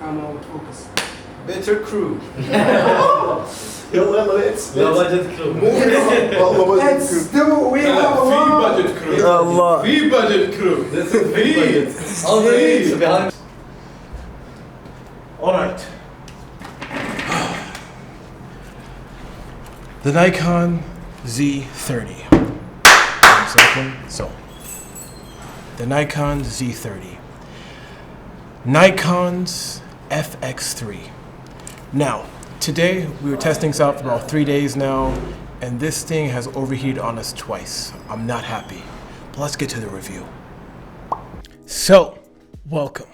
camera would focus. Better crew. يلا let's Low budget crew. Let's do we have في one. budget crew. Allah. في budget crew. This is big budget. All the needs behind. Alright. The Nikon Z30. One second. So, the Nikon Z30. Nikon's FX3. Now, today we were testing this out for about 3 days now, and this thing has overheated on us twice. I'm not happy. But let's get to the review. So, welcome.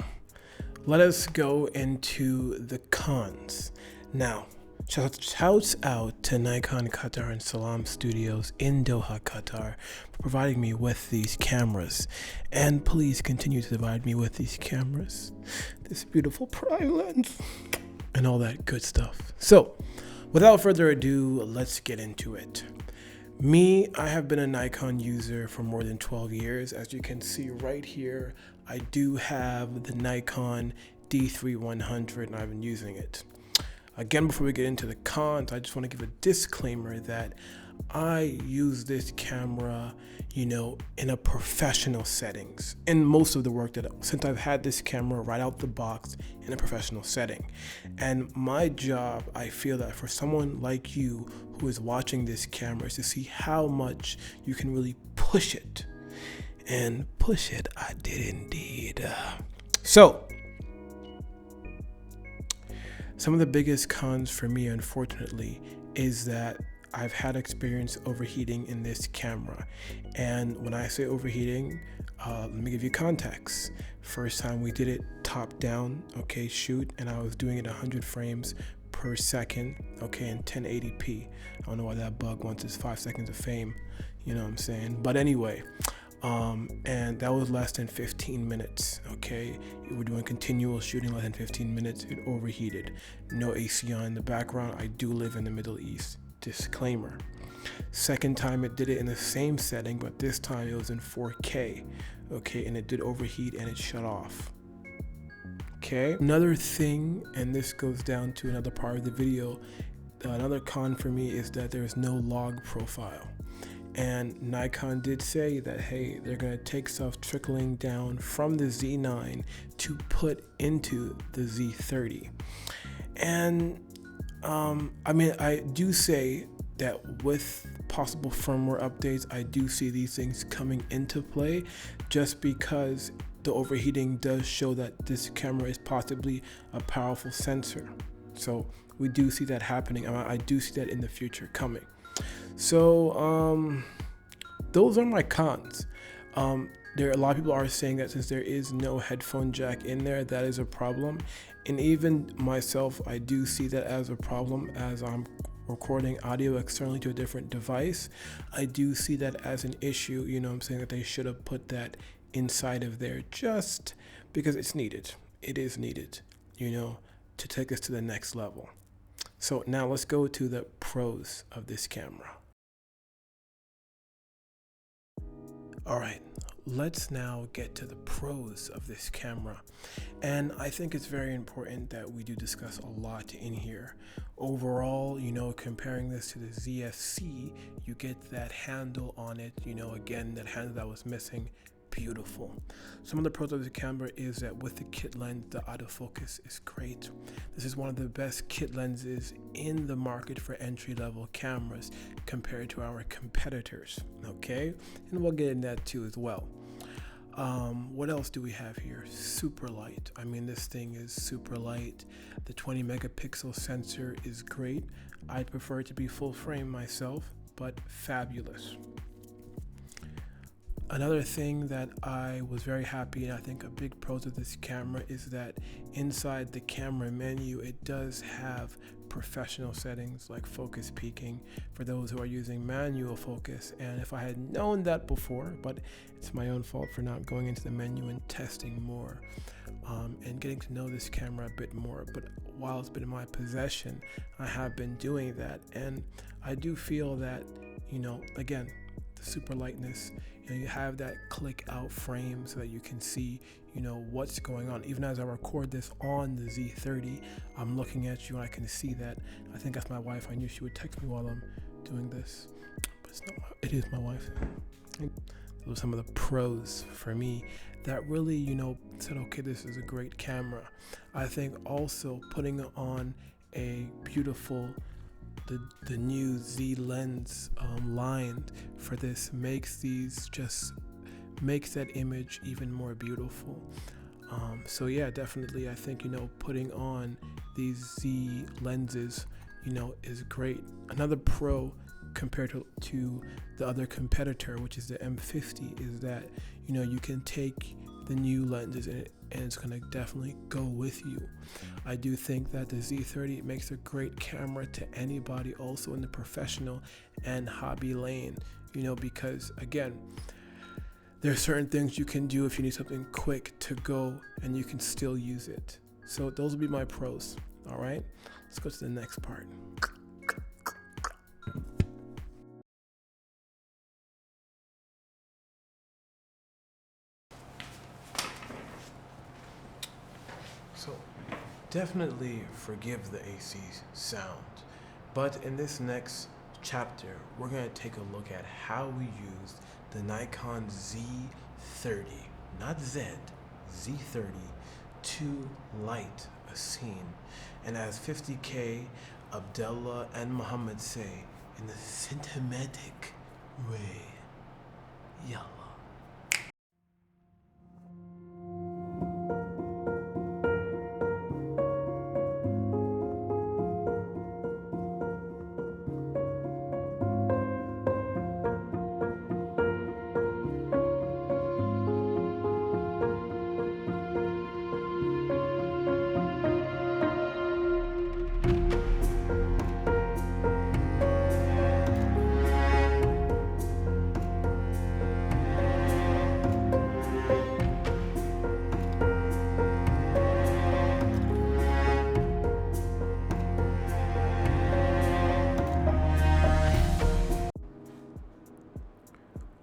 Let us go into the cons. Now, shouts out to Nikon Qatar and Salam Studios in Doha, Qatar, for providing me with these cameras. And please continue to provide me with these cameras. This beautiful prime lens and all that good stuff. So, without further ado, let's get into it. Me, I have been a Nikon user for more than 12 years. As you can see right here, I do have the Nikon D3100 and I've been using it. Again, before we get into the cons, I just want to give a disclaimer that I use this camera, in a professional settings. In most of the work since I've had this camera right out the box in a professional setting. And my job, I feel that for someone like you who is watching this camera, is to see how much you can really push it. And push it, I did indeed. So, some of the biggest cons for me, unfortunately, is that I've had experience overheating in this camera. And when I say overheating, let me give you context. First time we did it top down, okay, shoot, and I was doing it 100 frames per second, okay, in 1080p. I don't know why that bug wants its 5 seconds of fame, you know what I'm saying? But anyway, and that was less than 15 minutes, okay? We're doing continual shooting less than 15 minutes, it overheated. No AC on in the background. I do live in the Middle East, disclaimer. Second time it did it in the same setting, but this time it was in 4K, okay? And it did overheat and it shut off, okay? Another thing, and this goes down to another part of the video, another con for me is that there is no log profile. And Nikon did say that, hey, they're going to take stuff trickling down from the Z9 to put into the Z30. And I do say that with possible firmware updates, I do see these things coming into play, just because the overheating does show that this camera is possibly a powerful sensor. So we do see that happening. I do see that in the future coming. So those are my cons. There are a lot of people are saying that since there is no headphone jack in there, that is a problem. And even myself, I do see that as a problem as I'm recording audio externally to a different device. I do see that as an issue, I'm saying that they should have put that inside of there just because it's needed. It is needed, to take us to the next level. So now let's go to the pros of this camera. All right, let's now get to the pros of this camera. And I think it's very important that we do discuss a lot in here. Overall, comparing this to the ZFC, you get that handle on it, again, that handle that was missing. Beautiful. Some of the pros of the camera is that with the kit lens, the autofocus is great. This is one of the best kit lenses in the market for entry-level cameras compared to our competitors, okay? And we'll get into that too as well. What else do we have here? Super light. This thing is super light. The 20 megapixel sensor is great. I prefer it to be full frame myself, but fabulous. Another thing that I was very happy, and I think a big pro of this camera, is that inside the camera menu, it does have professional settings like focus peaking for those who are using manual focus. And if I had known that before, but it's my own fault for not going into the menu and testing more and getting to know this camera a bit more. But while it's been in my possession, I have been doing that. And I do feel that, again, the super lightness. You know, you have that click out frame so that you can see, you know, what's going on. Even as I record this on the Z30, I'm looking at you and I can see that. I think that's my wife. I knew she would text me while I'm doing this, but it's not. It is my wife. Those are some of the pros for me that really, you know, said, okay, this is a great camera. I think also putting on a beautiful, the new Z lens line for this makes that image even more beautiful. So yeah, definitely I think, you know, putting on these Z lenses, you know, is great. Another pro compared to the other competitor, which is the M50, is that, you know, you can take the new lenses and it's going to definitely go with you. I do think that the Z30 makes a great camera to anybody, also in the professional and hobby lane, you know, because again, there are certain things you can do if you need something quick to go and you can still use it. So those will be my pros. All right, let's go to the next part. So definitely forgive the AC sound, but in this next chapter, we're going to take a look at how we used the Nikon Z30, not Z, Z30, to light a scene. And as 50K, Abdullah and Muhammad say, in the cinematic way. Yalla.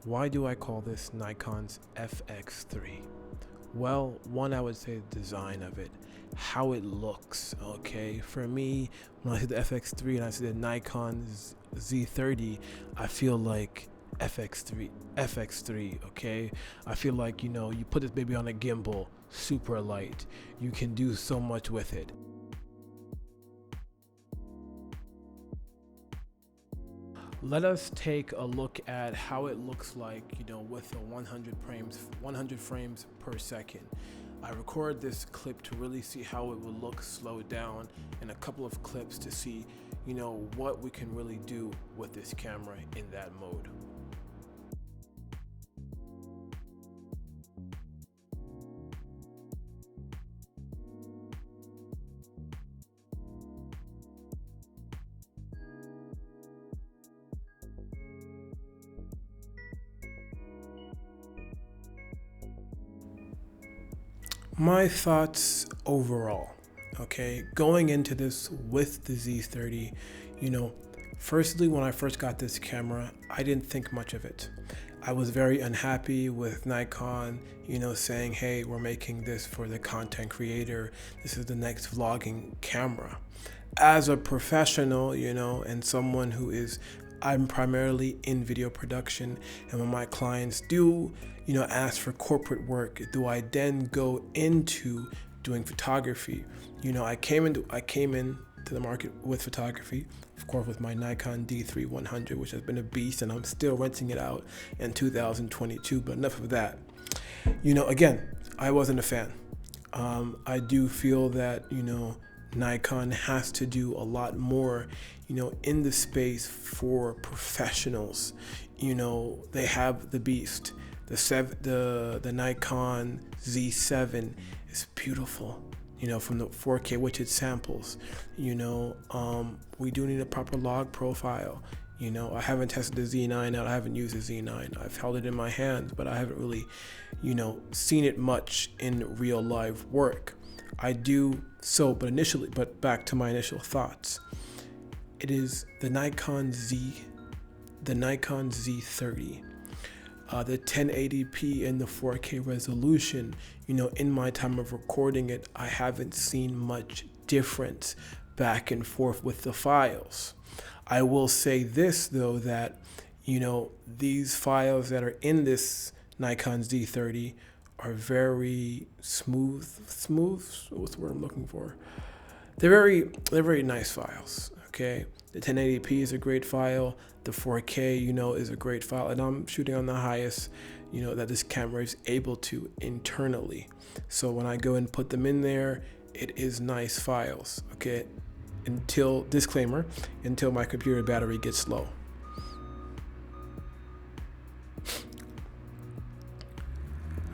Why do I call this Nikon's FX3? Well, one, I would say the design of it, how it looks, okay? For me, when I see the FX3 and I see the Nikon Z30, I feel like FX3, okay? I feel like, you know, you put this baby on a gimbal, super light. You can do so much with it. Let us take a look at how it looks like, you know, with the 100 frames per second. I record this clip to really see how it will look slowed down, and a couple of clips to see, you know, what we can really do with this camera in that mode. My thoughts overall, okay, going into this with the Z30, you know, firstly, when I first got this camera, I didn't think much of it. I was very unhappy with Nikon, you know, saying, hey, we're making this for the content creator. This is the next vlogging camera. As a professional, you know, and someone who is, I'm primarily in video production, and when my clients do, you know, ask for corporate work, do I then go into doing photography? You know, I came into the market with photography, of course, with my Nikon D3-100, which has been a beast, and I'm still renting it out in 2022. But enough of that. You know, again, I wasn't a fan. I do feel that, you know, Nikon has to do a lot more, you know, in the space for professionals. You know, they have the beast. The Nikon Z7 is beautiful, you know, from the 4K, which it samples. You know, we do need a proper log profile. You know, I haven't tested the Z9 out. I haven't used the Z9. I've held it in my hands, but I haven't really, you know, seen it much in real live work. I do so, but back to my initial thoughts. It is the Nikon Z, the Nikon Z30. The 1080p and the 4K resolution, you know, in my time of recording it, I haven't seen much difference back and forth with the files. I will say this though, that, you know, these files that are in this Nikon Z30 are very smooth, what's the word I'm looking for? They're very nice files, okay? The 1080p is a great file. The 4K, you know, is a great file. And I'm shooting on the highest, you know, that this camera is able to internally. So when I go and put them in there, it is nice files, okay? Disclaimer, until my computer battery gets low.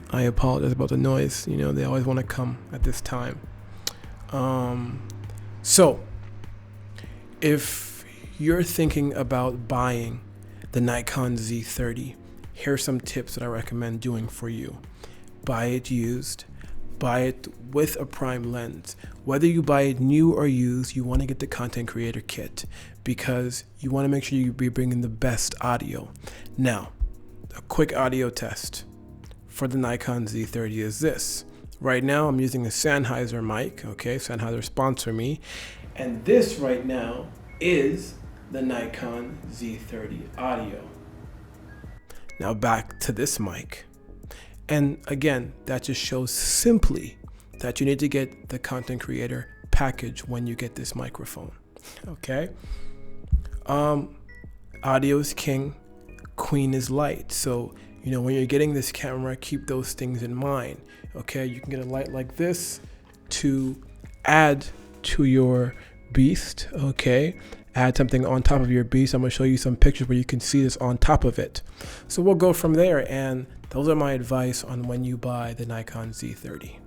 I apologize about the noise. You know, they always want to come at this time. So if you're thinking about buying the Nikon Z30, here's some tips that I recommend doing for you. Buy it used, buy it with a prime lens. Whether you buy it new or used, you want to get the content creator kit because you want to make sure you be bringing the best audio. Now, a quick audio test for the Nikon Z30 is this. Right now I'm using a Sennheiser mic, okay? Sennheiser sponsor me. And this right now is the Nikon Z30 audio. Now back to this mic. And again, that just shows simply that you need to get the content creator package when you get this microphone, okay? Audio is king, queen is light. So, you know, when you're getting this camera, keep those things in mind, okay? You can get a light like this to add to your beast, okay? Add something on top of your beast. I'm gonna show you some pictures where you can see this on top of it. So we'll go from there, and those are my advice on when you buy the Nikon Z30.